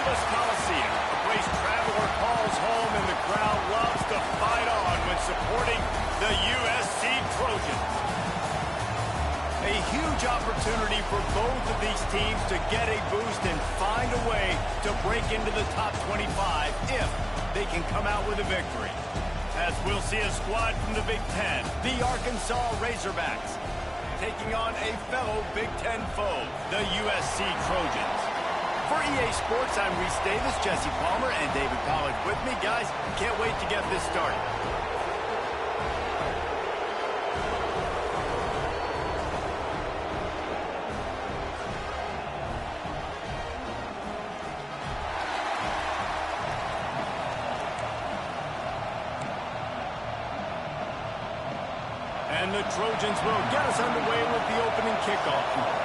Columbus Coliseum, a place traveler calls home, and the crowd loves to fight on when supporting the USC Trojans. A huge opportunity for both of these teams to get a boost and find a way to break into the top 25 if they can come out with a victory. As we'll see a squad from the Big Ten, the Arkansas Razorbacks, taking on a fellow Big Ten foe, the USC Trojans. For EA Sports, I'm Reese Davis, Jesse Palmer, and David Pollack with me. Guys, can't wait to get this started. And the Trojans will get us underway with the opening kickoff.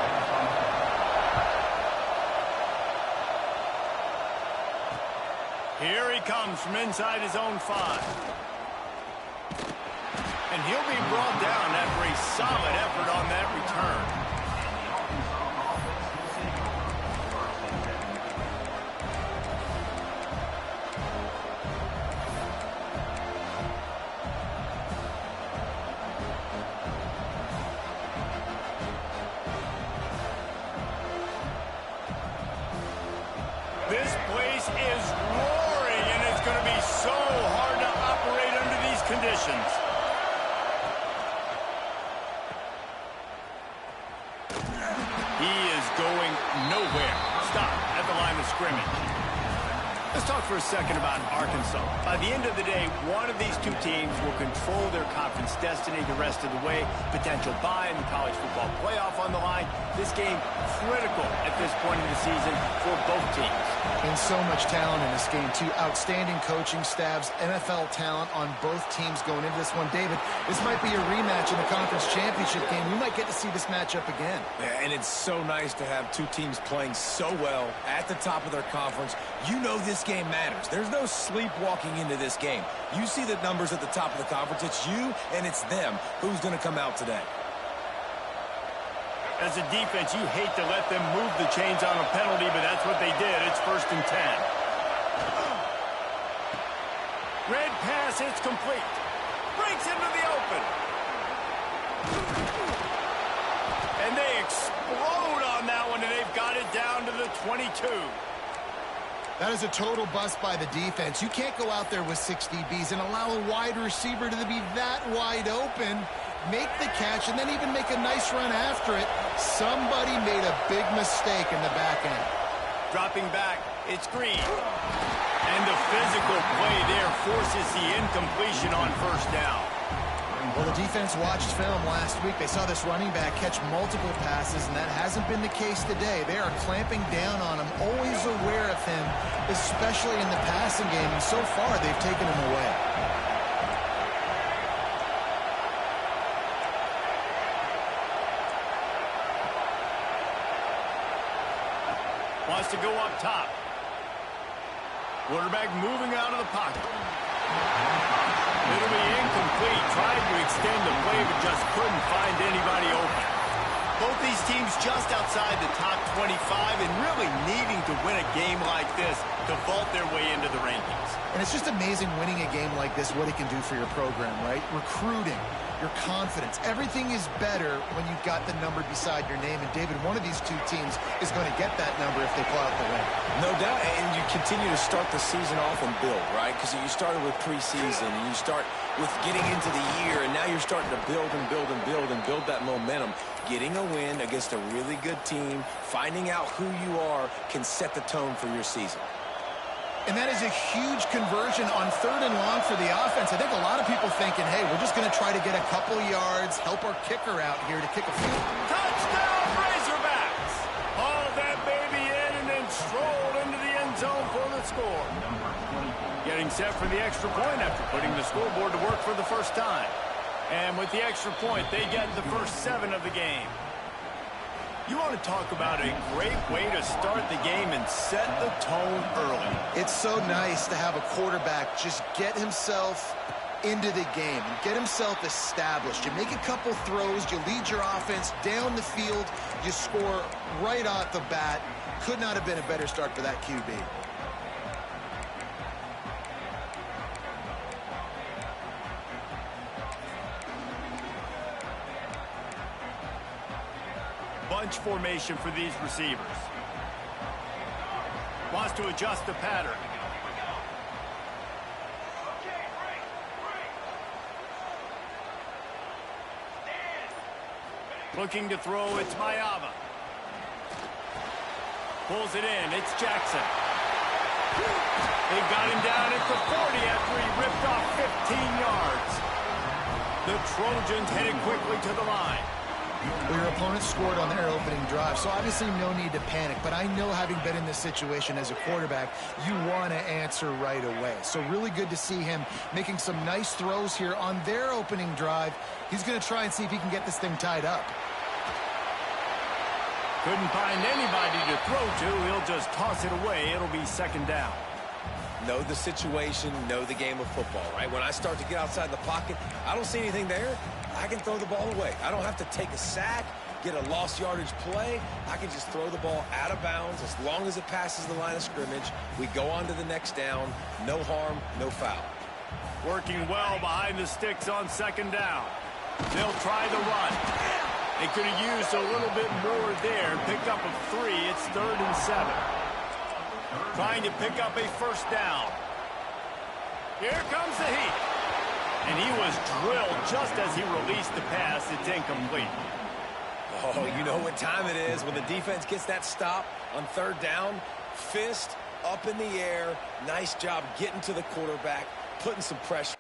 Here he comes from inside his own 5. And he'll be brought down after a solid effort on that return. This place is roaring, and it's going to be so hard to operate under these conditions. He is going nowhere. Stop at the line of scrimmage. Let's talk for a second about Arkansas. By the end of the day, one of these two teams will control their conference destiny the rest of the way. Potential bye in the college football playoff on the line. This game critical at this point in the season for both teams. And so much talent in this game, too. Outstanding coaching staffs, NFL talent on both teams going into this one. David, this might be a rematch in the conference championship game. We might get to see this matchup again. Yeah, and it's so nice to have two teams playing so well at the top of their conference. You know this game matters. There's no sleepwalking into this game. You see the numbers at the top of the conference. It's you and it's them. Who's going to come out today? As a defense, you hate to let them move the chains on a penalty, but that's what they did. It's 1st and 10. Red pass, it's complete. Breaks into the open. And they explode on that one, and they've got it down to the 22. That is a total bust by the defense. You can't go out there with 6 DBs and allow a wide receiver to be that wide open, make the catch, and then even make a nice run after it. Somebody made a big mistake in the back end. Dropping back, it's Green. And the physical play there forces the incompletion on 1st down. Well, the defense watched film last week. They saw this running back catch multiple passes, and that hasn't been the case today. They are clamping down on him, always aware of him, especially in the passing game, and so far they've taken him away. Wants to go up top. Quarterback moving out of the pocket. It'll be incomplete. Tried to extend the play, but just couldn't find anybody open. Both these teams just outside the top 25 and really needing to win a game like this to vault their way into the rankings. And it's just amazing winning a game like this, what it can do for your program, right? Recruiting, your confidence, everything is better when you've got the number beside your name. And David, one of these two teams is going to get that number if they pull out the win. No doubt, and you continue to start the season off and build, right? Because you started with preseason, and you start with getting into the year, and now you're starting to build and build and build and build that momentum. Getting a win against a really good team, finding out who you are, can set the tone for your season. And that is a huge conversion on 3rd and long for the offense. I think a lot of people thinking, hey, we're just going to try to get a couple yards, help our kicker out here to kick a field. Touchdown, Razorbacks! Hauled that baby in and then strolled into the end zone for the score. Getting set for the extra point after putting the scoreboard to work for the first time. And with the extra point, they get the first 7 of the game. You want to talk about a great way to start the game and set the tone early. It's so nice to have a quarterback just get himself into the game and get himself established. You make a couple throws, you lead your offense down the field, you score right off the bat. Could not have been a better start for that QB. bunch formation for these receivers. Wants to adjust the pattern. Looking to throw, it's Mayava. Pulls it in, it's Jackson. They got him down at the 40 after he ripped off 15 yards. The Trojans headed quickly to the line. Well, your opponent scored on their opening drive, so obviously no need to panic. But I know, having been in this situation as a quarterback, you want to answer right away. So really good to see him making some nice throws here on their opening drive. He's going to try and see if he can get this thing tied up. Couldn't find anybody to throw to. He'll just toss it away. It'll be second down. Know the situation, know the game of football, right? When I start to get outside the pocket, I don't see anything there. I can throw the ball away. I don't have to take a sack, get a lost yardage play. I can just throw the ball out of bounds as long as it passes the line of scrimmage. We go on to the next down. No harm, no foul. Working well behind the sticks on second down. They'll try the run. They could have used a little bit more there. Pick up a 3. It's 3rd and 7. Trying to pick up a first down. Here comes the heat. And he was drilled just as he released the pass. It's incomplete. Oh, you know what time it is when the defense gets that stop on third down. Fist up in the air. Nice job getting to the quarterback, putting some pressure.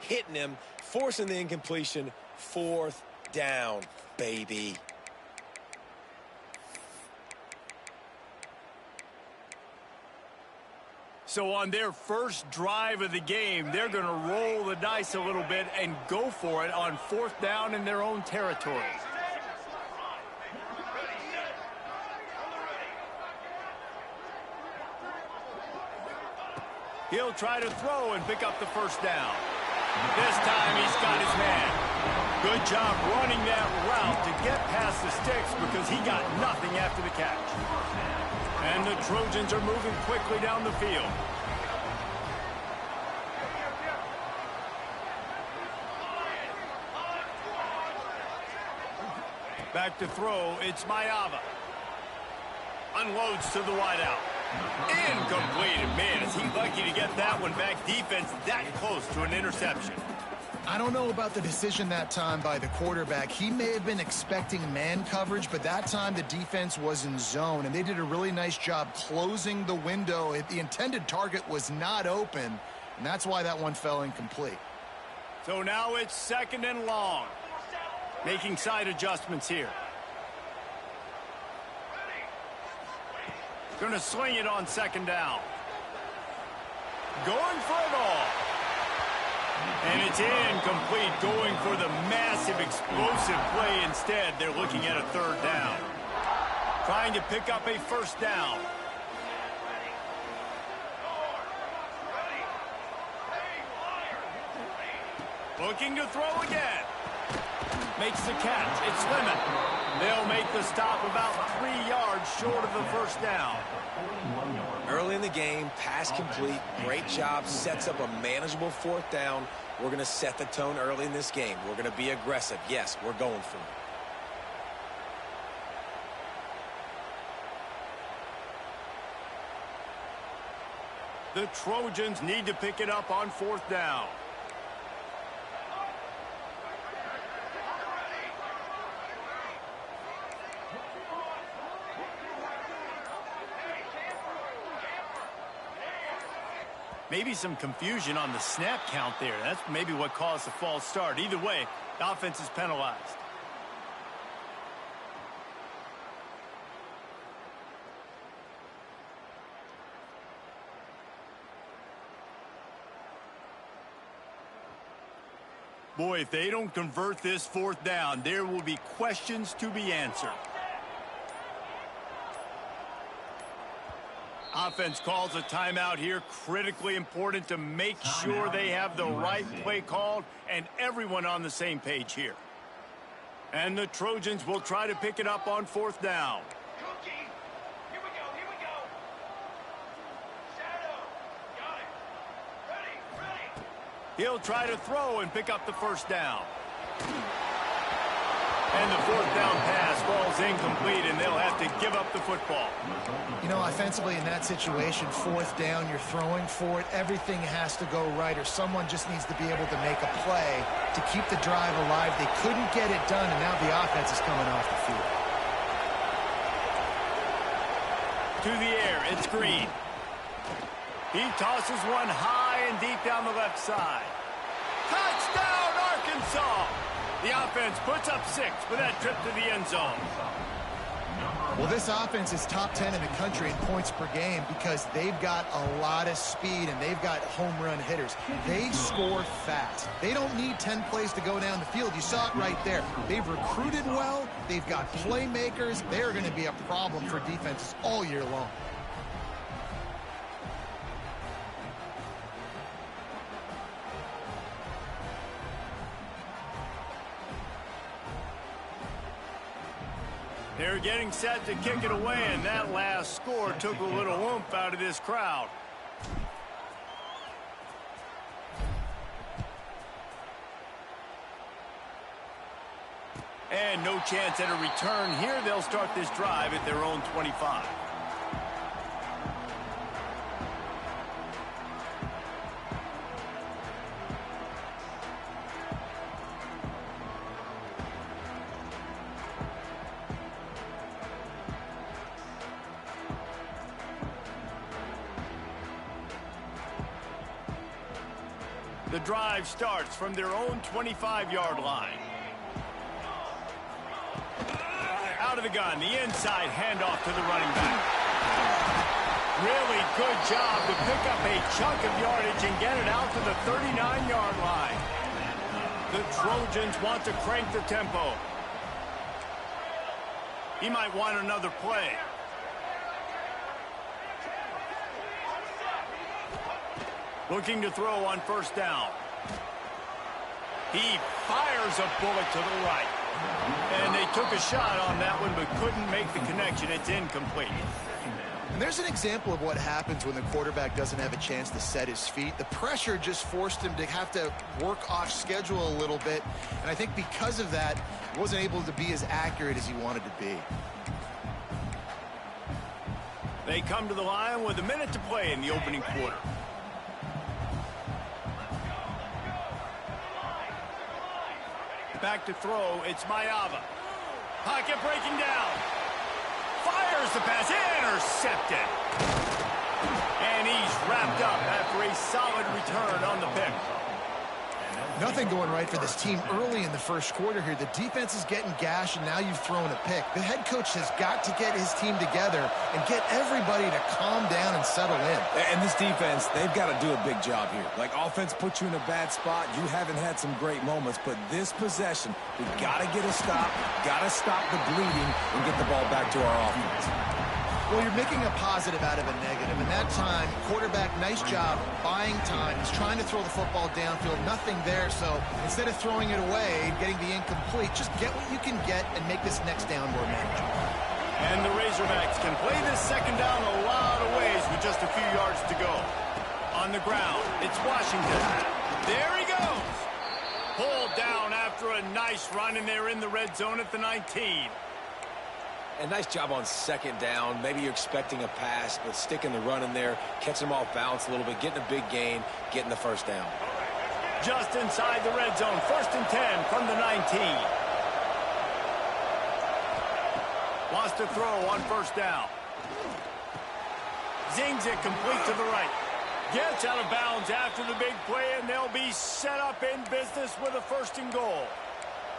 Hitting him, forcing the incompletion. 4th down, baby. So on their first drive of the game, they're going to roll the dice a little bit and go for it on 4th down in their own territory. He'll try to throw and pick up the first down. This time he's got his man. Good job running that route to get past the sticks because he got nothing after the catch. And the Trojans are moving quickly down the field. Back to throw, it's Mayava. Unloads to the wideout. Incomplete. Man, is he lucky to get that one back. Defense that close to an interception. I don't know about the decision that time by the quarterback. He may have been expecting man coverage, but that time the defense was in zone, and they did a really nice job closing the window. The intended target was not open, and that's why that one fell incomplete. So now it's 2nd and long. Making side adjustments here. Going to swing it on 2nd down. Going for it all. And it's incomplete. Going for the massive explosive play instead. They're looking at a 3rd down. Trying to pick up a first down. Looking to throw again. Makes the catch. It's Lemon. They'll make the stop about 3 yards short of the first down. Early in the game, pass complete. Great job. Sets up a manageable 4th down. We're going to set the tone early in this game. We're going to be aggressive. Yes, we're going for it. The Trojans need to pick it up on 4th down. Maybe some confusion on the snap count there. That's maybe what caused the false start. Either way, the offense is penalized. Boy, if they don't convert this 4th down, there will be questions to be answered. Offense calls a timeout here. Critically important to make sure they have the right play called and everyone on the same page here. And the Trojans will try to pick it up on 4th down. Here we go. Shadow. Got it. Ready. He'll try to throw and pick up the 1st down. And the 4th down pass falls incomplete, and they'll have to give up the football. You know, offensively in that situation, 4th down, you're throwing for it. Everything has to go right, or someone just needs to be able to make a play to keep the drive alive. They couldn't get it done, and now the offense is coming off the field. To the air, it's Green. He tosses one high and deep down the left side. Touchdown, Arkansas! The offense puts up 6 for that trip to the end zone. Well, this offense is top 10 in the country in points per game because they've got a lot of speed and they've got home run hitters. They score fast. They don't need 10 plays to go down the field. You saw it right there. They've recruited well. They've got playmakers. They're going to be a problem for defenses all year long. They're getting set to kick it away, and that last score took a little oomph out of this crowd. And no chance at a return here. They'll start this drive at their own 25. The drive starts from their own 25-yard line. Out of the gun, the inside handoff to the running back. Really good job to pick up a chunk of yardage and get it out to the 39-yard line. The Trojans want to crank the tempo. He might want another play. Looking to throw on 1st down. He fires a bullet to the right. And they took a shot on that one but couldn't make the connection. It's incomplete. And there's an example of what happens when the quarterback doesn't have a chance to set his feet. The pressure just forced him to have to work off schedule a little bit. And I think because of that, he wasn't able to be as accurate as he wanted to be. They come to the line with a minute to play in the opening quarter. Back to throw, it's Mayava. Pocket breaking down. Fires the pass, intercepted. And he's wrapped up after a solid return on the pick. Nothing going right for this team early in the first quarter here. The defense is getting gashed, and now you've thrown a pick. The head coach has got to get his team together and get everybody to calm down and settle in. And this defense, they've got to do a big job here. Like, offense puts you in a bad spot. You haven't had some great moments, but this possession, we got to get a stop, got to stop the bleeding, and get the ball back to our offense. Well, you're making a positive out of a negative. And that time, quarterback, nice job buying time. He's trying to throw the football downfield. Nothing there. So instead of throwing it away, getting the incomplete, just get what you can get and make this next down more manageable. And the Razorbacks can play this 2nd down a lot of ways with just a few yards to go. On the ground, it's Washington. There he goes. Pulled down after a nice run, and they're in the red zone at the 19. And nice job on second down. Maybe you're expecting a pass, but sticking the run in there, catching them off balance a little bit, getting a big gain, getting the first down. Just inside the red zone, 1st and 10 from the 19. Wants to throw on 1st down. Zings it complete to the right. Gets out of bounds after the big play, and they'll be set up in business with a 1st and goal.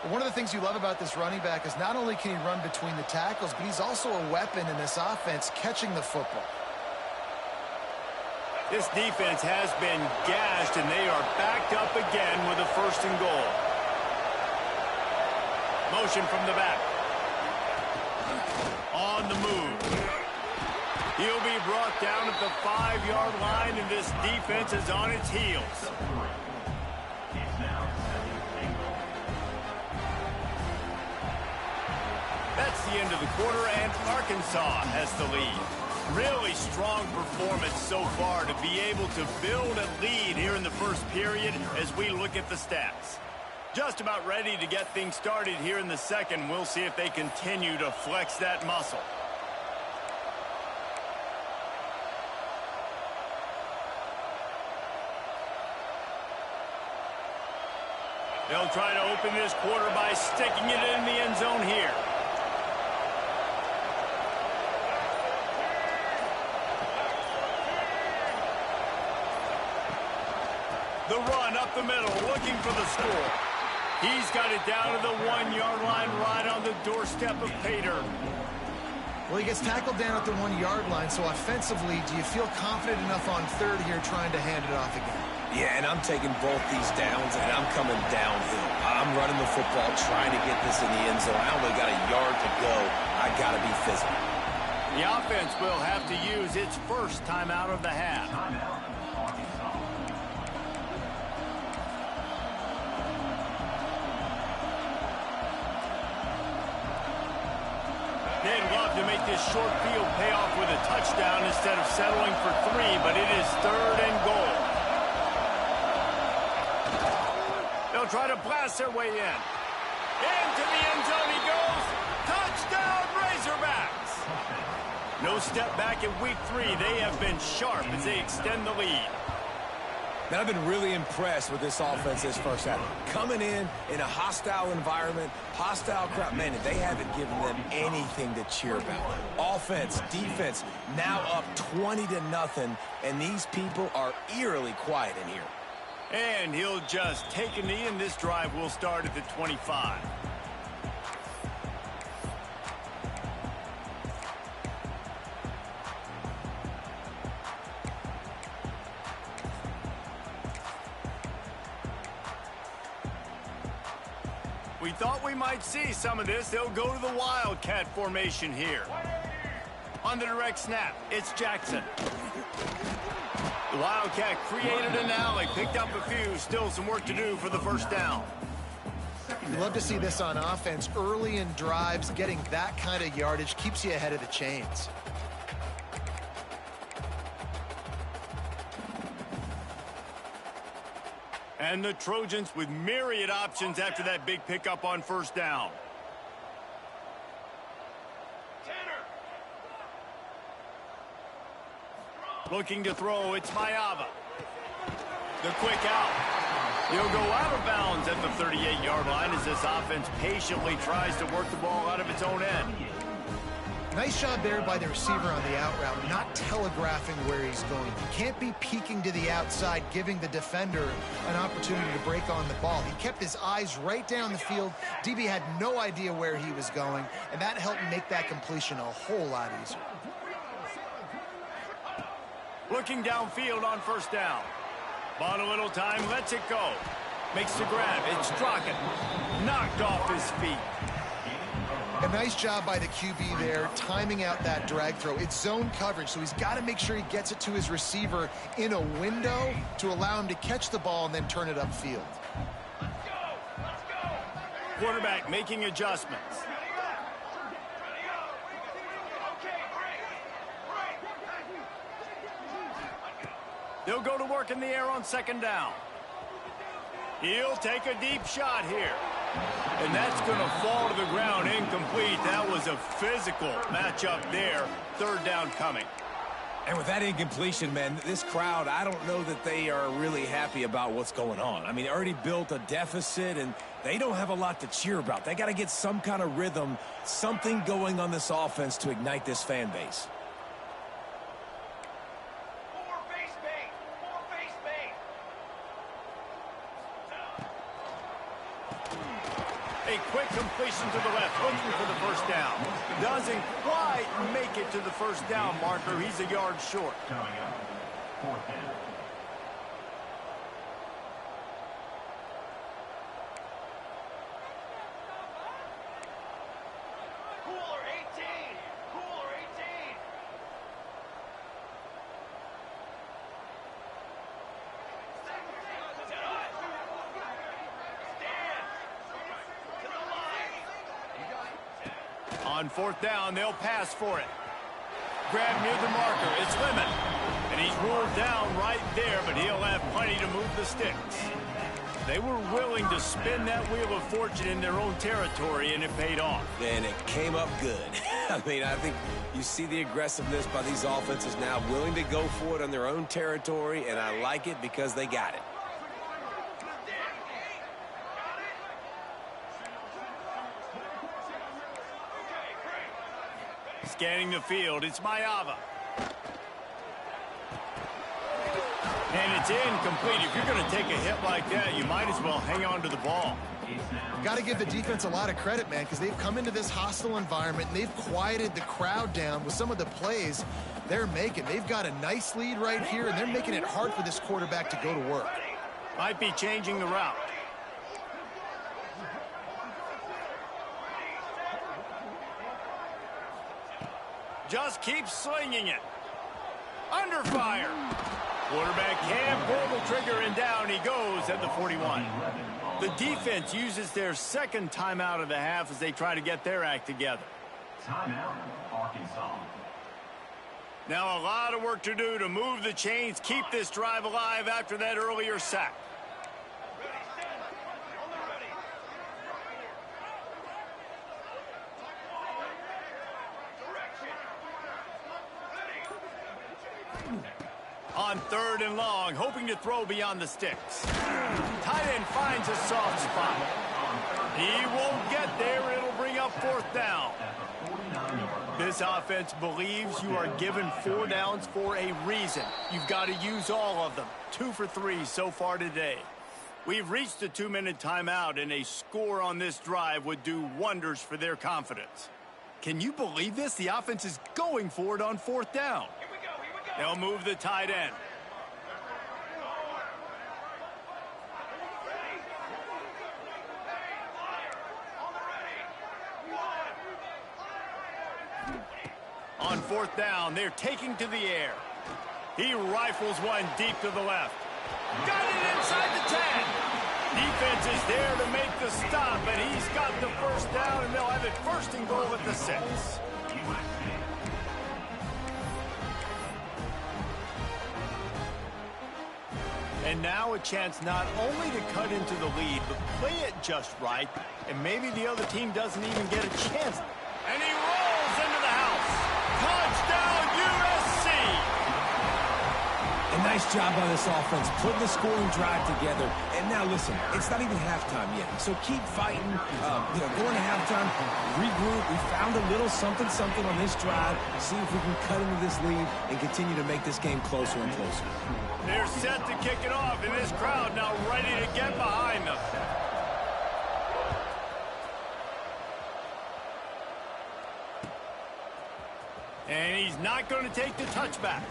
One of the things you love about this running back is not only can he run between the tackles, but he's also a weapon in this offense catching the football. This defense has been gashed, and they are backed up again with a 1st and goal. Motion from the back. On the move. He'll be brought down at the 5-yard line, and this defense is on its heels. That's the end of the quarter, and Arkansas has the lead. Really strong performance so far to be able to build a lead here in the 1st period as we look at the stats. Just about ready to get things started here in the 2nd. We'll see if they continue to flex that muscle. They'll try to open this quarter by sticking it in the end zone here. The run up the middle, looking for the score. He's got it down to the 1-yard line, right on the doorstep of Pater. Well, he gets tackled down at the 1-yard line, so offensively, do you feel confident enough on 3rd here trying to hand it off again? Yeah, and I'm taking both these downs, and I'm coming downhill. I'm running the football, trying to get this in the end zone. I only got a yard to go. I got to be physical. The offense will have to use its 1st timeout of the half. They'd love to make this short field pay off with a touchdown instead of settling for 3, but it is 3rd and goal. They'll try to blast their way in. Into the end zone he goes. Touchdown, Razorbacks! No step back in week 3. They have been sharp as they extend the lead. Man, I've been really impressed with this offense this 1st half. Coming in a hostile environment, hostile crowd. Man, they haven't given them anything to cheer about. Offense, defense, now up 20-0, and these people are eerily quiet in here. And he'll just take a knee, and this drive will start at the 25. We thought we might see some of this. They'll go to the Wildcat formation here. On the direct snap, it's Jackson. The Wildcat created an alley, picked up a few, still some work to do for the 1st down. You love to see this on offense. Early in drives, getting that kind of yardage keeps you ahead of the chains. And the Trojans with myriad options after that big pickup on 1st down. Looking to throw, it's Mayava. The quick out. He'll go out of bounds at the 38-yard line as this offense patiently tries to work the ball out of its own end. Nice job there by the receiver on the out route, not telegraphing where he's going. He can't be peeking to the outside, giving the defender an opportunity to break on the ball. He kept his eyes right down the field. DB had no idea where he was going, and that helped make that completion a whole lot easier. Looking downfield on 1st down. Bought a little time, lets it go. Makes the grab, it's Strocken. Knocked off his feet. A nice job by the QB there, timing out that drag throw. It's zone coverage, so he's got to make sure he gets it to his receiver in a window to allow him to catch the ball and then turn it upfield. Quarterback making adjustments. They'll go to work in the air on 2nd down. He'll take a deep shot here. And that's going to fall to the ground incomplete. That was was a physical matchup there. Third down coming. And with that incompletion, man, this crowd, I don't know that they are really happy about what's going on. I mean, they already built a deficit, and they don't have a lot to cheer about. They got to get some kind of rhythm, something going on this offense to ignite this fan base. More face bait. More face bait. A quick completion to the left, looking for the first down. Doesn't quite make it to the first down marker. He's a yard short. Coming up, fourth down. Cooler 18. Cooler 18. On fourth down, they'll pass for it. Grab near the marker. It's Lemon. And he's ruled down right there, but he'll have plenty to move the sticks. They were willing to spin that wheel of fortune in their own territory, and it paid off. And it came up good. I mean, I think you see the aggressiveness by these offenses now, willing to go for it on their own territory, and I like it because they got it. Scanning the field, it's Mayava. And it's incomplete. If you're going to take a hit like that, you might as well hang on to the ball. Got to give the defense a lot of credit, man, because they've come into this hostile environment and they've quieted the crowd down with some of the plays they're making. They've got a nice lead right here, and they're making it hard for this quarterback to go to work. Might be changing the route. Just keep slinging it. Under fire. Quarterback can't pull the trigger, and down he goes at the 41. The defense uses their second timeout of the half as they try to get their act together. Timeout, Arkansas. Now a lot of work to do to move the chains, keep this drive alive after that earlier sack. On third and long, hoping to throw beyond the sticks. Tight end finds a soft spot. He won't get there. It'll bring up fourth down. This offense believes you are given 4 downs for a reason. You've got to use all of them. 2 for 3 so far today. We've reached the 2-minute timeout, and a score on this drive would do wonders for their confidence. Can you believe this? The offense is going for it on fourth down. They'll move the tight end. On fourth down, they're taking to the air. He rifles one deep to the left. Got it inside the 10. Defense is there to make the stop, and he's got the first down, and they'll have it first and goal at the 6. And now a chance not only to cut into the lead, but play it just right, and maybe the other team doesn't even get a chance. And he rolls into the house. Touchdown, USC! A nice job by this offense, putting the scoring drive together. And now, listen, it's not even halftime yet, so keep fighting. Going to halftime, regroup. We found a little something on this drive. See if we can cut into this lead and continue to make this game closer and closer. They're set to kick it off, and this crowd now ready to get behind them. And he's not going to take the touchback.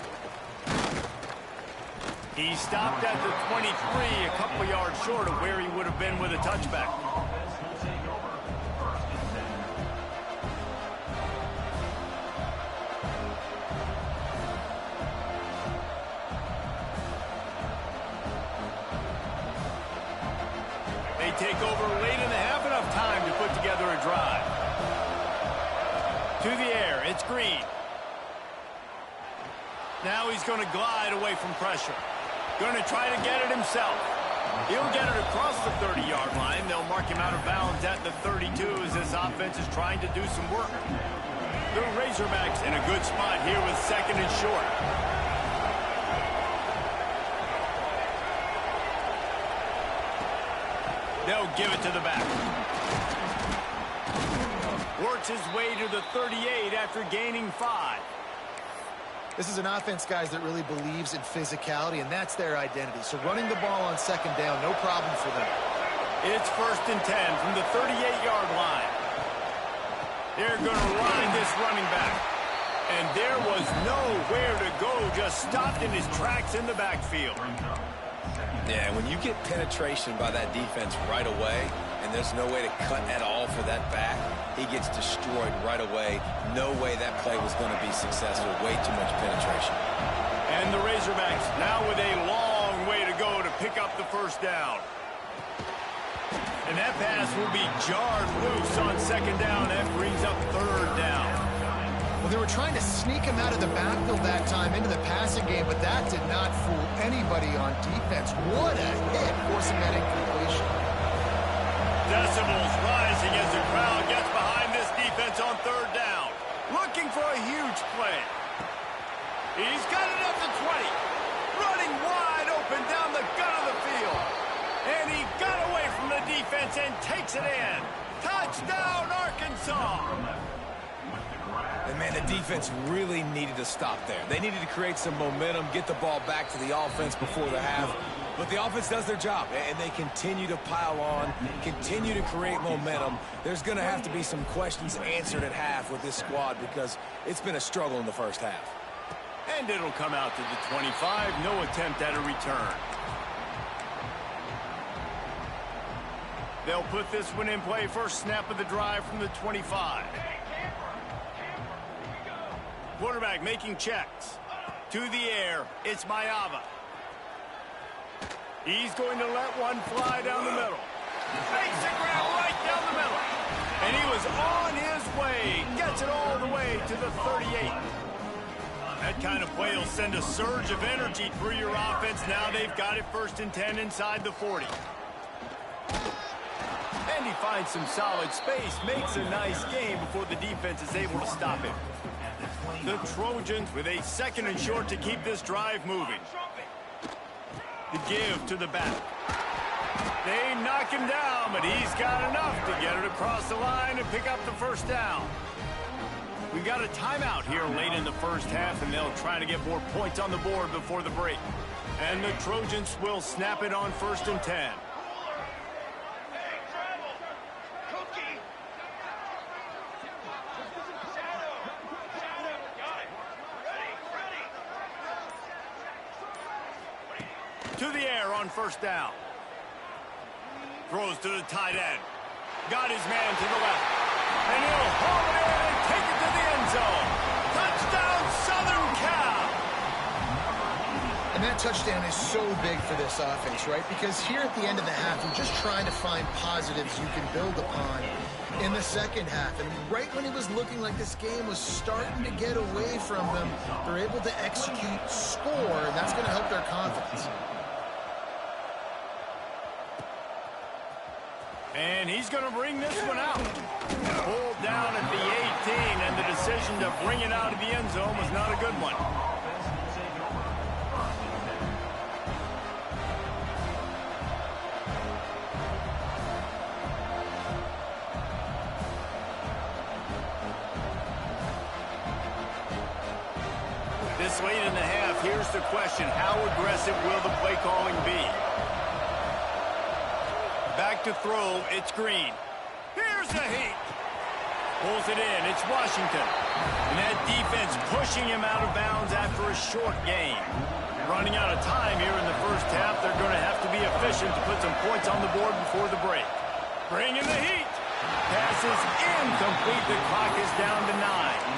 He stopped at the 23, a couple yards short of where he would have been with a touchback. They take over late in the half, enough time to put together a drive. To the air, it's Green. Now he's going to glide away from pressure. Going to try to get it himself. He'll get it across the 30-yard line. They'll mark him out of bounds at the 32 as this offense is trying to do some work. The Razorbacks in a good spot here with second and short. They'll give it to the back. Works his way to the 38 after gaining 5. This is an offense, guys, that really believes in physicality, and that's their identity. So running the ball on second down, no problem for them. It's 1st and 10 from the 38-yard line. They're going to line this running back. And there was nowhere to go, just stopped in his tracks in the backfield. Yeah, when you get penetration by that defense right away, and there's no way to cut at all for that back, he gets destroyed right away. No way that play was going to be successful. Way too much penetration. And the Razorbacks now with a long way to go to pick up the first down. And that pass will be jarred loose on second down. That brings up third down. Well, they were trying to sneak him out of the backfield that time into the passing game, but that did not fool anybody on defense. What a hit, forcing that incompletion. Decibels rising as the crowd gets behind this defense on third down. Looking for a huge play. He's got it up to 20. Running wide open down the gut of the field. And he got away from the defense and takes it in. Touchdown, Arkansas! And, man, the defense really needed to stop there. They needed to create some momentum, get the ball back to the offense before the half. But the offense does their job, and they continue to pile on, continue to create momentum. There's going to have to be some questions answered at half with this squad because it's been a struggle in the first half. And it'll come out to the 25. No attempt at a return. They'll put this one in play. First snap of the drive from the 25. Quarterback making checks. To the air, it's Mayava. He's going to let one fly down the middle. Fakes the ground right down the middle. And he was on his way. Gets it all the way to the 38. That kind of play will send a surge of energy through your offense. Now they've got it 1st and 10 inside the 40. And he finds some solid space. Makes a nice game before the defense is able to stop him. The Trojans with a 2nd and short to keep this drive moving. The give to the back. They knock him down, but he's got enough to get it across the line and pick up the first down. We've got a timeout here late in the first half, and they'll try to get more points on the board before the break. And the Trojans will snap it on 1st and 10. To the air on 1st down. Throws to the tight end. Got his man to the left. And he'll haul it in and take it to the end zone. Touchdown, Southern Cal! And that touchdown is so big for this offense, right? Because here at the end of the half, we're just trying to find positives you can build upon in the second half. And right when it was looking like this game was starting to get away from them, they're able to execute, score, and that's going to help their confidence. And he's going to bring this one out. Pulled down at the 18, and the decision to bring it out of the end zone was not a good one. This late in the half, here's the question. How aggressive will the play calling be? Back to throw, it's Green. Here's the heat. Pulls it in, it's Washington. And that defense pushing him out of bounds after a short game. Running out of time here in the first half. They're going to have to be efficient to put some points on the board before the break. Bring in the heat. Pass is incomplete. The clock is down to 9.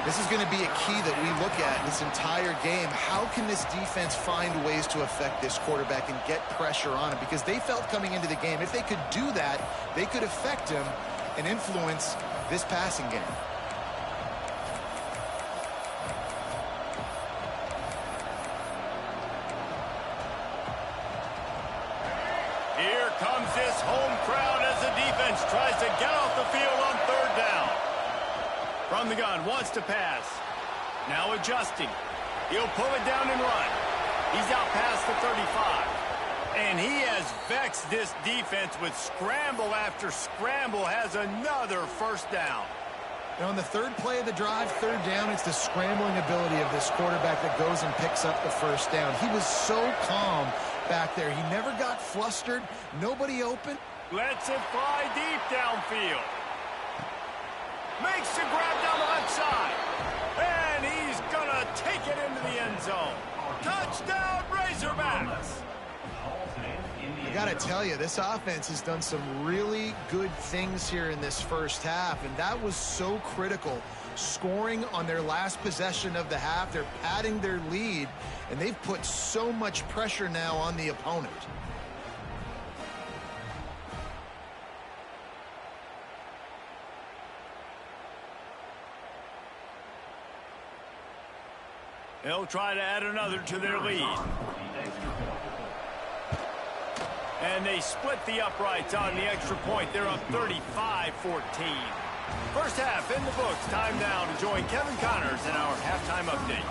This is going to be a key that we look at this entire game. How can this defense find ways to affect this quarterback and get pressure on him? Because they felt coming into the game, if they could do that, they could affect him and influence this passing game. home crowd as the defense tries to get off the field on third down. From the gun, wants to pass. Now adjusting. He'll pull it down and run. He's out past the 35. And he has vexed this defense with scramble after scramble, has another first down. Now on the third play of the drive, third down, it's the scrambling ability of this quarterback that goes and picks up the first down. He was so calm back there. He never got flustered. Nobody open. Lets it fly deep downfield. Makes the grab down the left side. And he's going to take it into the end zone. Touchdown, Razorbacks. I got to tell you, this offense has done some really good things here in this first half, and that was so critical. Scoring on their last possession of the half, they're padding their lead, and they've put so much pressure now on the opponent. They'll try to add another to their lead. And they split the uprights on the extra point. They're up 35-14. First half in the books. Time now to join Kevin Connors in our halftime update.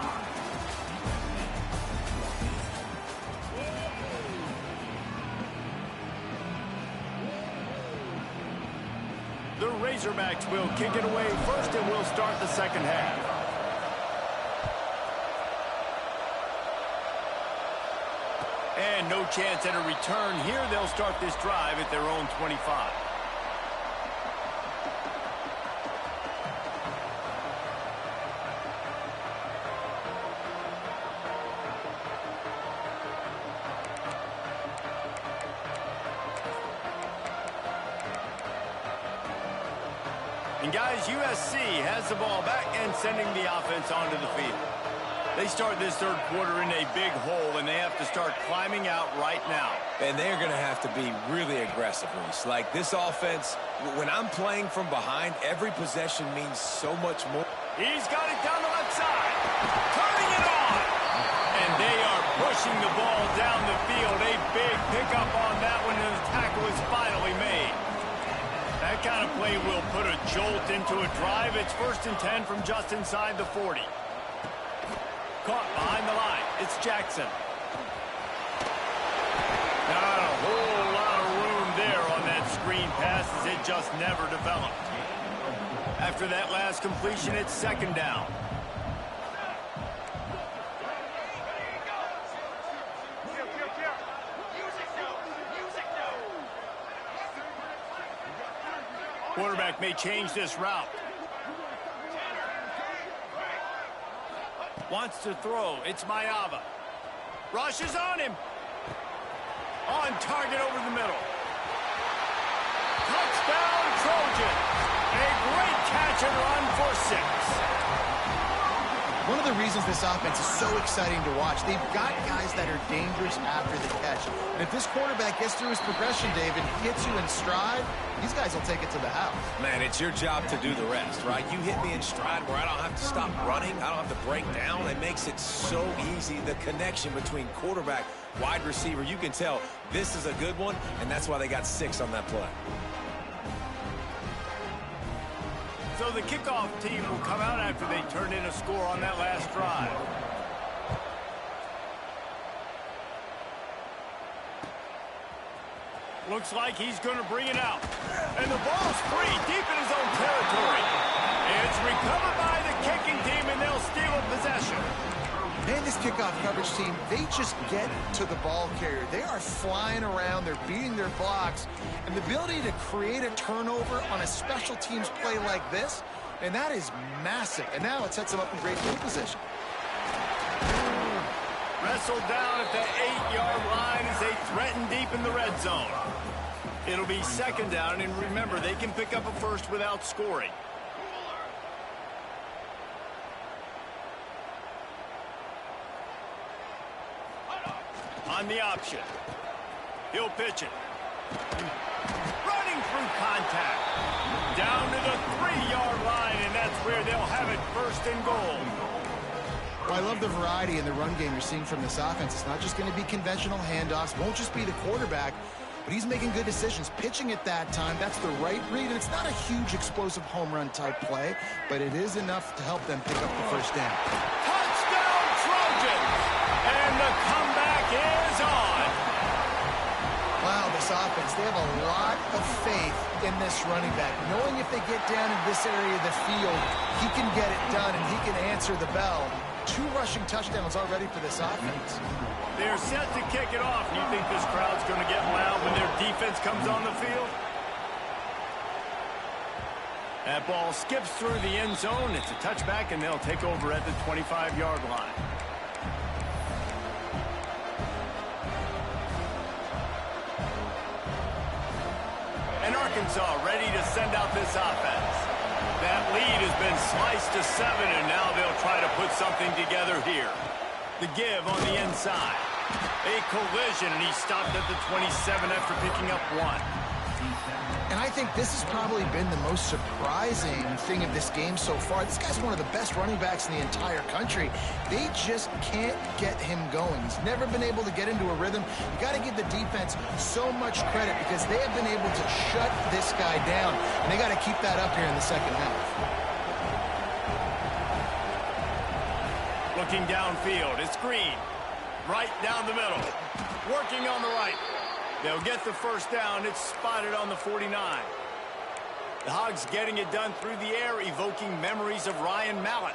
The Razorbacks will kick it away first, and we'll start the second half. And no chance at a return here. They'll start this drive at their own 25. And guys, USC has the ball back and sending the offense onto the field. They start this third quarter in a big hole, and they have to start climbing out right now. And they're going to have to be really aggressive, Reese. Like this offense, when I'm playing from behind, every possession means so much more. He's got it down the left side. Turning it on. And they are pushing the ball down the field. A big pickup on that one, and the tackle is finally made. That kind of play will put a jolt into a drive. It's 1st and 10 from just inside the 40. Caught behind the line. It's Jackson. Not a whole lot of room there on that screen pass as it just never developed. After that last completion, it's 2nd down. Quarterback may change this route. Wants to throw. It's Mayava. Rushes on him. On target over the middle. Touchdown, Trojans. A great catch and run for 6. One of the reasons this offense is so exciting to watch, they've got guys that are dangerous after the catch. And if this quarterback gets through his progression, David, hits you in stride, these guys will take it to the house. Man, it's your job to do the rest, right? You hit me in stride where I don't have to stop running. I don't have to break down. It makes it so easy. The connection between quarterback, wide receiver, you can tell this is a good one, and that's why they got 6 on that play. So the kickoff team will come out after they turn in a score on that last drive. Looks like he's going to bring it out. And the ball's free deep in his own territory. It's recovered by the kicking team, and they'll steal a possession. Man, this kickoff coverage team, they just get to the ball carrier. They are flying around. They're beating their blocks. And the ability to create a turnover on a special teams play like this, and that is massive. And now it sets them up in great field position. Wrestled down at the 8-yard line as they threaten deep in the red zone. It'll be 2nd down, and remember, they can pick up a first without scoring. On the option. He'll pitch it. Running through contact. Down to the 3-yard line, and that's where they'll have it 1st and goal. Well, I love the variety in the run game you're seeing from this offense. It's not just going to be conventional handoffs. Won't just be the quarterback. but he's making good decisions. Pitching at that time, that's the right read, and it's not a huge explosive home run type play, but it is enough to help them pick up the first down. Touchdown, Trojans! And the comeback is on. Wow, this offense, they have a lot of faith in this running back, knowing if they get down in this area of the field, he can get it done and he can answer the bell. 2 rushing touchdowns already for this offense. They're set to kick it off. Do you think this crowd's going to get loud when their defense comes on the field? That ball skips through the end zone. It's a touchback, and they'll take over at the 25-yard line. And Arkansas ready to send out this offense. That lead has been sliced to 7, and now they'll try to put something together here. The give on the inside. A collision, and he stopped at the 27 after picking up 1. And I think this has probably been the most surprising thing of this game so far. This guy's one of the best running backs in the entire country. They just can't get him going. He's never been able to get into a rhythm. You got to give the defense so much credit because they have been able to shut this guy down, and they got to keep that up here in the second half. Looking downfield, it's Green. Right down the middle. Working on the right. They'll get the first down. It's spotted on the 49. The Hogs getting it done through the air, evoking memories of Ryan Mallett.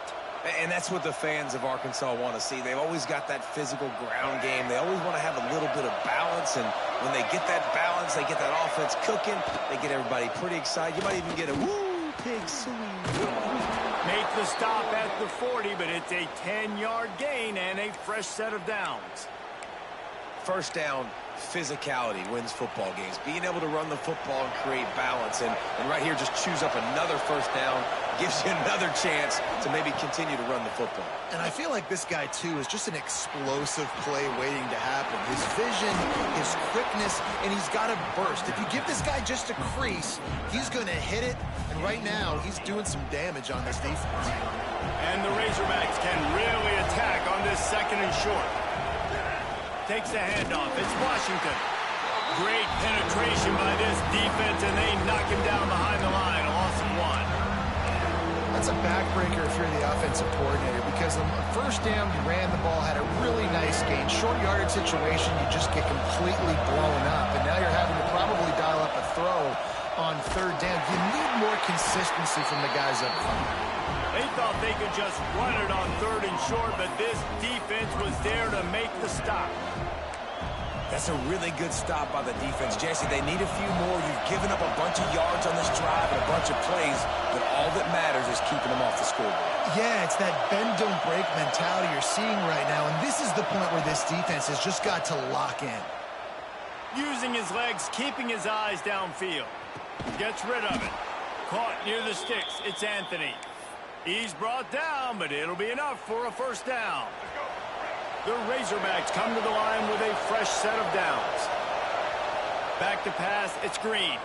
And that's what the fans of Arkansas want to see. They've always got that physical ground game. They always want to have a little bit of balance, and when they get that balance, they get that offense cooking, they get everybody pretty excited. You might even get a woo, pig sweet. Make the stop at the 40, but it's a 10-yard gain and a fresh set of downs. First down, physicality wins football games. Being able to run the football and create balance. And right here, just choose up another first down. Gives you another chance to maybe continue to run the football. And I feel like this guy, too, is just an explosive play waiting to happen. His vision, his quickness, and he's got a burst. If you give this guy just a crease, he's going to hit it. And right now, he's doing some damage on this defense. And the Razorbacks can really attack on this second and short. Takes the handoff. It's Washington. Great penetration by this defense, and they knock him down behind the line. A loss of 1. That's a backbreaker if you're the offensive coordinator because on first down, you ran the ball, had a really nice gain. Short yardage situation, you just get completely blown up, and now you're having to probably dial up a throw on third down. You need more consistency from the guys up front. They thought they could just run it on third and short, but this defense was there to make the stop. That's a really good stop by the defense. Jesse, they need a few more. You've given up a bunch of yards on this drive and a bunch of plays, but all that matters is keeping them off the scoreboard. Yeah, it's that bend, don't break mentality you're seeing right now, and this is the point where this defense has just got to lock in. Using his legs, keeping his eyes downfield. Gets rid of it. Caught near the sticks. It's Anthony. He's brought down, but it'll be enough for a first down. The Razorbacks come to the line with a fresh set of downs. Back to pass, it's Green.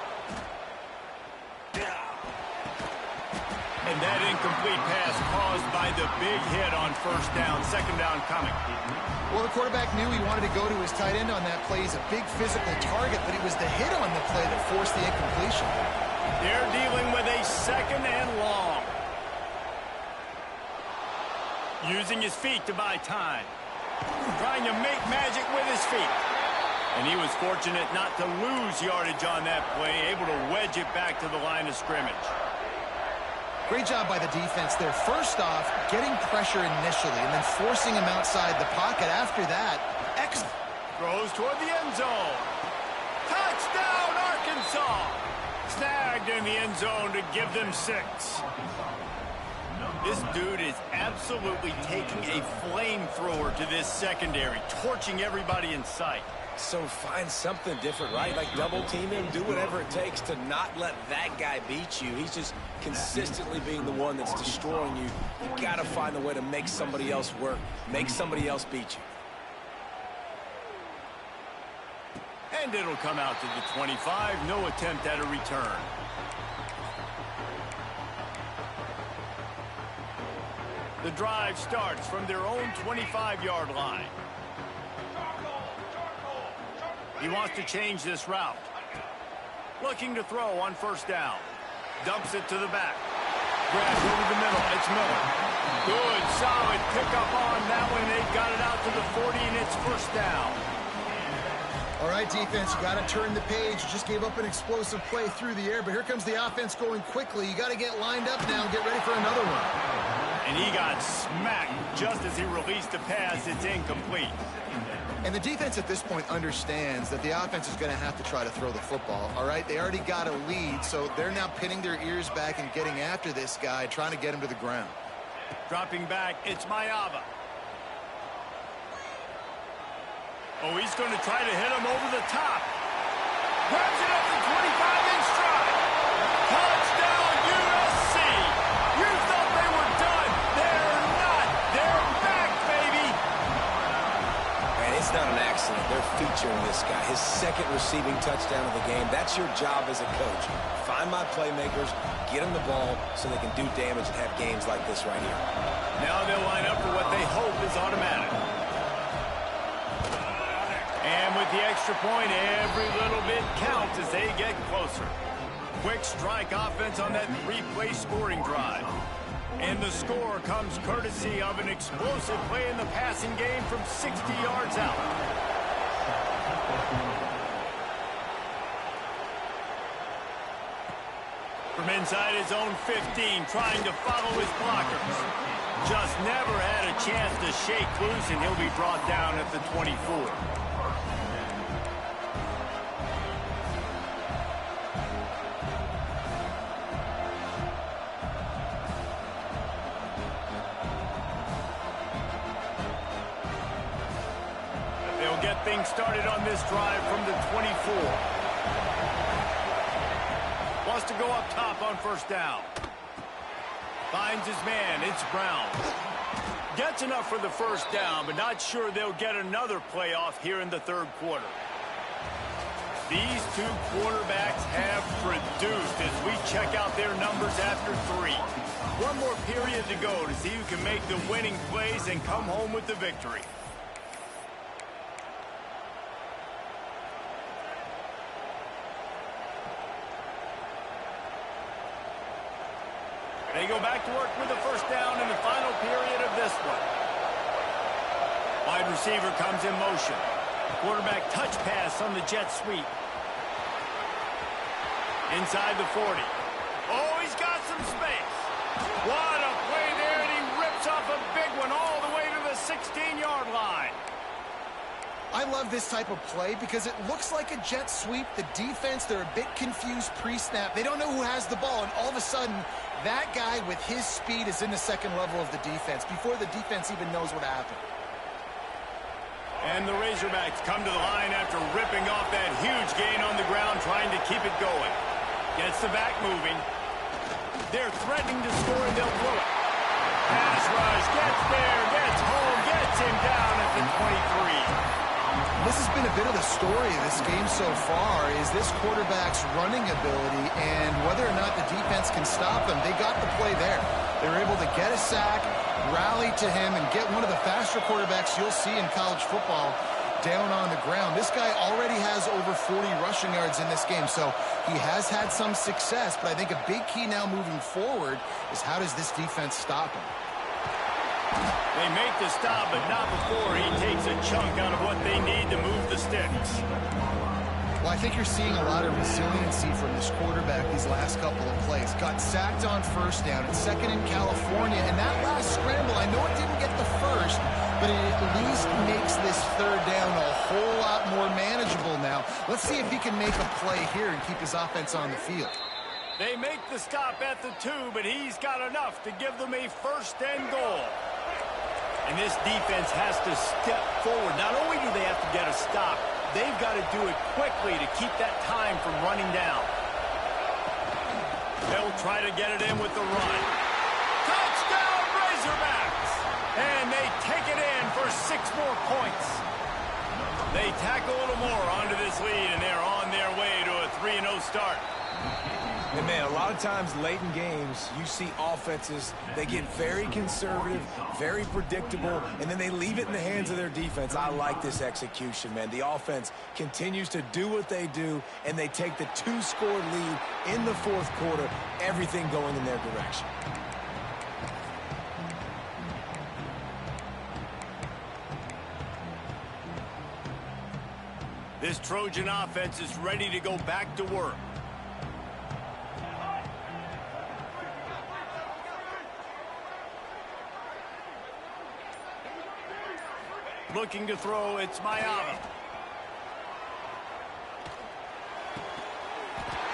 And that incomplete pass caused by the big hit on first down. Second down coming. Well, the quarterback knew he wanted to go to his tight end on that play. He's a big physical target, but it was the hit on the play that forced the incompletion. They're dealing with a second and long. Using his feet to buy time. Trying to make magic with his feet. And he was fortunate not to lose yardage on that play, able to wedge it back to the line of scrimmage. Great job by the defense there. First off, getting pressure initially and then forcing him outside the pocket after that. Excellent. Throws toward the end zone. Touchdown, Arkansas! Snagged in the end zone to give them 6. This dude is absolutely taking a flamethrower to this secondary, torching everybody in sight. So find something different, right? Like double team him, do whatever it takes to not let that guy beat you. He's just consistently being the one that's destroying you. You got to find a way to make somebody else work, make somebody else beat you. And it'll come out to the 25, no attempt at a return. The drive starts from their own 25-yard line. He wants to change this route. Looking to throw on first down. Dumps it to the back. Grabs over the middle. It's Miller. Good, solid pickup on that one. They got it out to the 40, and it's first down. All right, defense, you got to turn the page. You just gave up an explosive play through the air, but here comes the offense going quickly. You got to get lined up now and get ready for another one. And he got smacked just as he released the pass. It's incomplete. And the defense at this point understands that the offense is going to have to try to throw the football, all right? They already got a lead, so they're now pinning their ears back and getting after this guy, trying to get him to the ground. Dropping back, it's Mayava. Oh, he's going to try to hit him over the top. Grabs it up to 25 in stride. Touchdown, USC. You thought they were done. They're not. They're back, baby. And it's not an accident. They're featuring this guy. His second receiving touchdown of the game. That's your job as a coach. Find my playmakers, get them the ball so they can do damage and have games like this right here. Now they'll line up for what they hope is automatic. And with the extra point, every little bit counts as they get closer. Quick strike offense on that three-play scoring drive. And the score comes courtesy of an explosive play in the passing game from 60 yards out. From inside his own 15, trying to follow his blockers. Just never had a chance to shake loose, and he'll be brought down at the 24. Get things started on this drive from the 24. Wants to go up top on first down. Finds his man. It's Brown. Gets enough for the first down, but not sure they'll get another playoff here in the third quarter. These two quarterbacks have produced as we check out their numbers after 3. One more period to go to see who can make the winning plays and come home with the victory. They go back to work with the first down in the final period of this one. Wide receiver comes in motion. Quarterback touch pass on the jet sweep. Inside the 40. Oh, he's got some space. What a play there, and he rips off a big one all the way to the 16-yard line. I love this type of play because it looks like a jet sweep. The defense, they're a bit confused pre-snap. They don't know who has the ball, and all of a sudden, that guy with his speed is in the second level of the defense before the defense even knows what happened. And the Razorbacks come to the line after ripping off that huge gain on the ground, trying to keep it going. Gets the back moving. They're threatening to score, and they'll throw it. Pass rush, gets there, gets home, gets him down at the 23. This has been a bit of the story of this game so far, is this quarterback's running ability and whether or not the defense can stop them. They got the play there. They were able to get a sack, rally to him, and get one of the faster quarterbacks you'll see in college football down on the ground. This guy already has over 40 rushing yards in this game, so he has had some success, but I think a big key now moving forward is how does this defense stop him? They make the stop, but not before he takes a chunk out of what they need to move the sticks. Well, I think you're seeing a lot of resiliency from this quarterback these last couple of plays. Got sacked on first down. It's second in California, and that last scramble, I know it didn't get the first, but it at least makes this third down a whole lot more manageable now. Let's see if he can make a play here and keep his offense on the field. They make the stop at the 2, but he's got enough to give them a first and goal. And this defense has to step forward. Not only do they have to get a stop, they've got to do it quickly to keep that time from running down. They'll try to get it in with the run. Touchdown, Razorbacks! And they take it in for 6 more points. They tack a little more onto this lead, and they're on their way to a 3-0 start. And, man, a lot of times late in games, you see offenses, they get very conservative, very predictable, and then they leave it in the hands of their defense. I like this execution, man. The offense continues to do what they do, and they take the 2-score lead in the fourth quarter, everything going in their direction. This Trojan offense is ready to go back to work. Looking to throw, it's Mayava.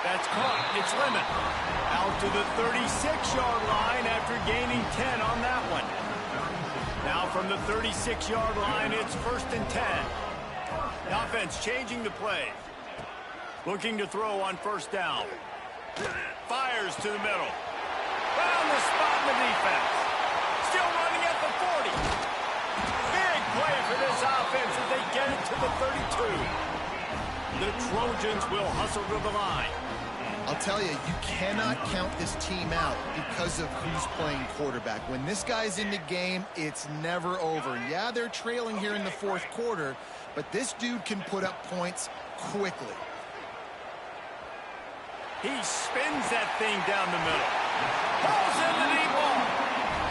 That's caught, it's Lemon. Out to the 36-yard line after gaining 10 on that one. Now from the 36-yard line, it's 1st and 10. The offense changing the play. Looking to throw on 1st down. Fires to the middle. Found the spot in the defense. Still running at the 40. Big play for this offense as they get it to the 32. The Trojans will hustle to the line. I'll tell you, you cannot count this team out because of who's playing quarterback. When this guy's in the game, it's never over. Yeah, they're trailing here in the fourth quarter, but this dude can put up points quickly. He spins that thing down the middle. Balls in the deep ball.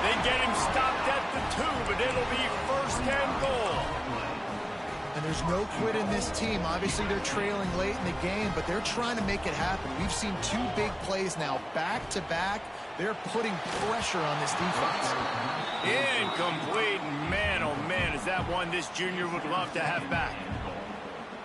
They get him stopped at the 2, but it'll be 1st and goal. And there's no quit in this team. Obviously, they're trailing late in the game, but they're trying to make it happen. We've seen 2 big plays now, back-to-back. They're putting pressure on this defense. Incomplete. Man, oh man, is that one this junior would love to have back.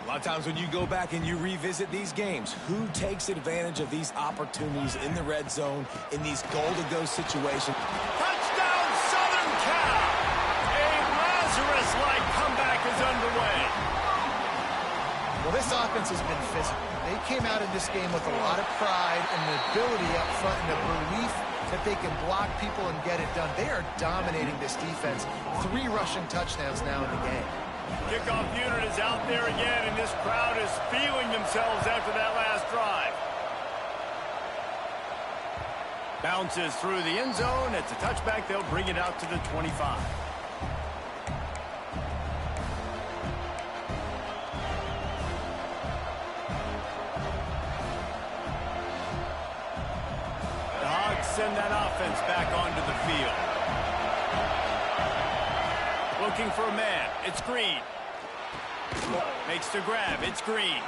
A lot of times when you go back and you revisit these games, who takes advantage of these opportunities in the red zone, in these goal-to-go situations? Touchdown, Southern Cal! A Lazarus-like comeback is underway. Well, this offense has been physical. They came out in this game with a lot of pride and the ability up front and the belief that they can block people and get it done. They are dominating this defense. 3 rushing touchdowns now in the game. Kickoff unit is out there again, and this crowd is feeling themselves after that last drive. Bounces through the end zone. It's a touchback. They'll bring it out to the 25. The Hogs send that offense back onto the field. Looking for a man. It's Green. Makes the grab. It's Green.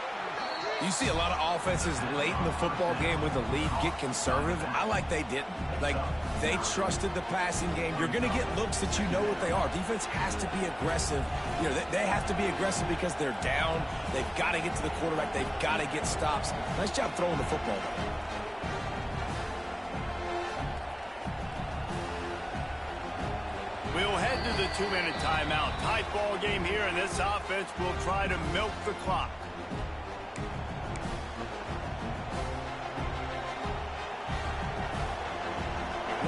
You see a lot of offenses late in the football game with the lead get conservative. I like they didn't. Like, they trusted the passing game. You're going to get looks that you know what they are. Defense has to be aggressive. You know, they have to be aggressive because they're down. They've got to get to the quarterback. They've got to get stops. Nice job throwing the football. We'll head to the 2-minute timeout. Tight ball game here, and this offense will try to milk the clock.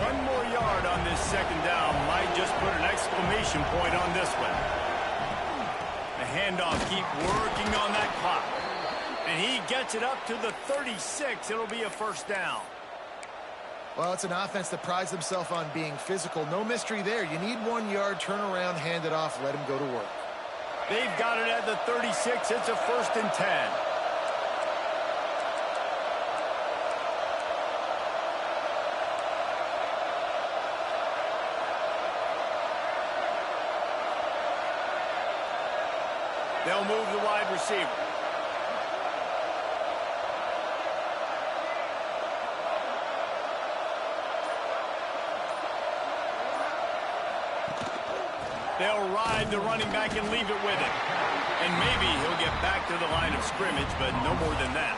One more yard on this 2nd down might just put an exclamation point on this one. The handoff, keep working on that clock. And he gets it up to the 36. It'll be a 1st down. Well, it's an offense that prides themselves on being physical. No mystery there. You need 1 yard, turn around, hand it off, let him go to work. They've got it at the 36. It's a 1st and 10. They'll move the wide receiver. They'll ride the running back and leave it with him. And maybe he'll get back to the line of scrimmage, but no more than that.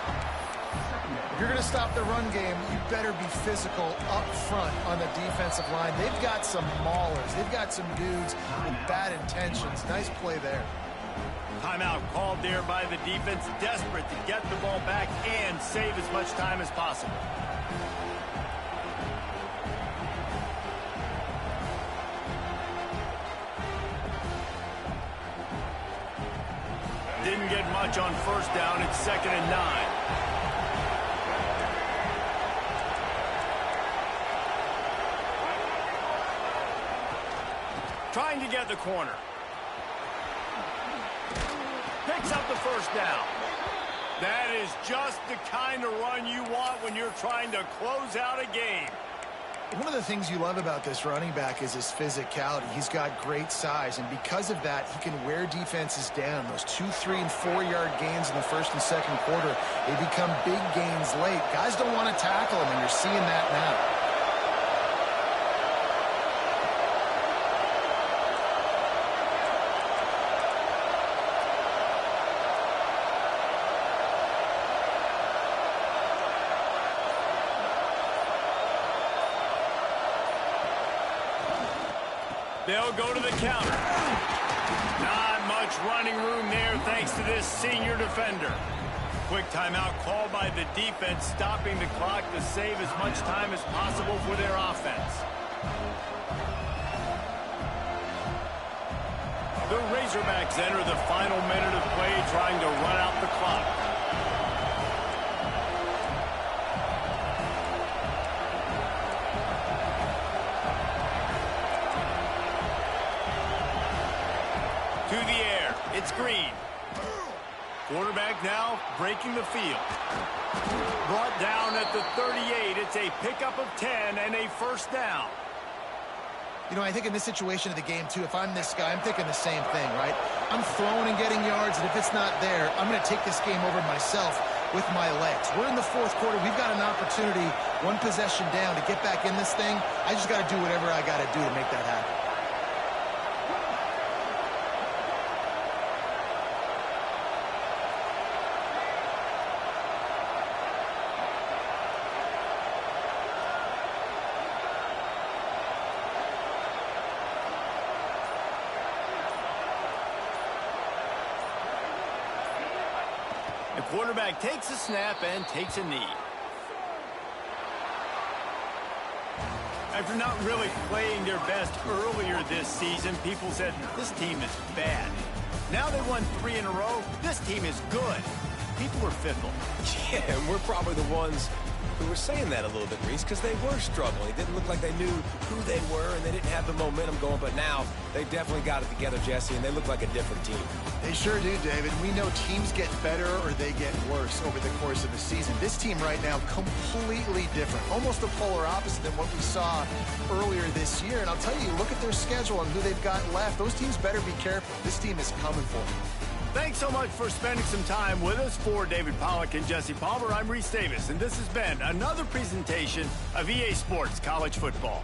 If you're going to stop the run game, you better be physical up front on the defensive line. They've got some maulers. They've got some dudes with bad intentions. Nice play there. Timeout called there by the defense, desperate to get the ball back and save as much time as possible. Didn't get much on 1st down. It's 2nd and 9. Trying to get the corner. Picks up the first down. That is just the kind of run you want when you're trying to close out a game. One of the things you love about this running back is his physicality. He's got great size, and because of that, he can wear defenses down. Those 2, 3, and 4-yard gains in the first and second quarter, they become big gains late. Guys don't want to tackle him, and you're seeing that now. They'll go to the counter. Not much running room there thanks to this senior defender. Quick timeout called by the defense, stopping the clock to save as much time as possible for their offense. The Razorbacks enter the final minute of play trying to run out the clock. To the air, it's Green. Quarterback now breaking the field. Brought down at the 38. It's a pickup of 10 and a first down. You know, I think in this situation of the game, too, if I'm this guy, I'm thinking the same thing, right? I'm throwing and getting yards, and if it's not there, I'm going to take this game over myself with my legs. We're in the fourth quarter. We've got an opportunity, one possession down, to get back in this thing. I just got to do whatever I got to do to make that happen. The quarterback takes a snap and takes a knee. After not really playing their best earlier this season, people said, this team is bad. Now they won 3 in a row. This team is good. People were fickle. Yeah, and we're probably the ones who were saying that a little bit, Reese, because they were struggling. It didn't look like they knew who they were, and they didn't have the momentum going. But now they definitely got it together, Jesse, and they look like a different team. They sure do, David. We know teams get better or they get worse over the course of the season. This team right now, completely different. Almost the polar opposite than what we saw earlier this year. And I'll tell you, look at their schedule and who they've got left. Those teams better be careful. This team is coming for them. Thanks so much for spending some time with us. For David Pollack and Jesse Palmer, I'm Reese Davis, and this has been another presentation of EA Sports College Football.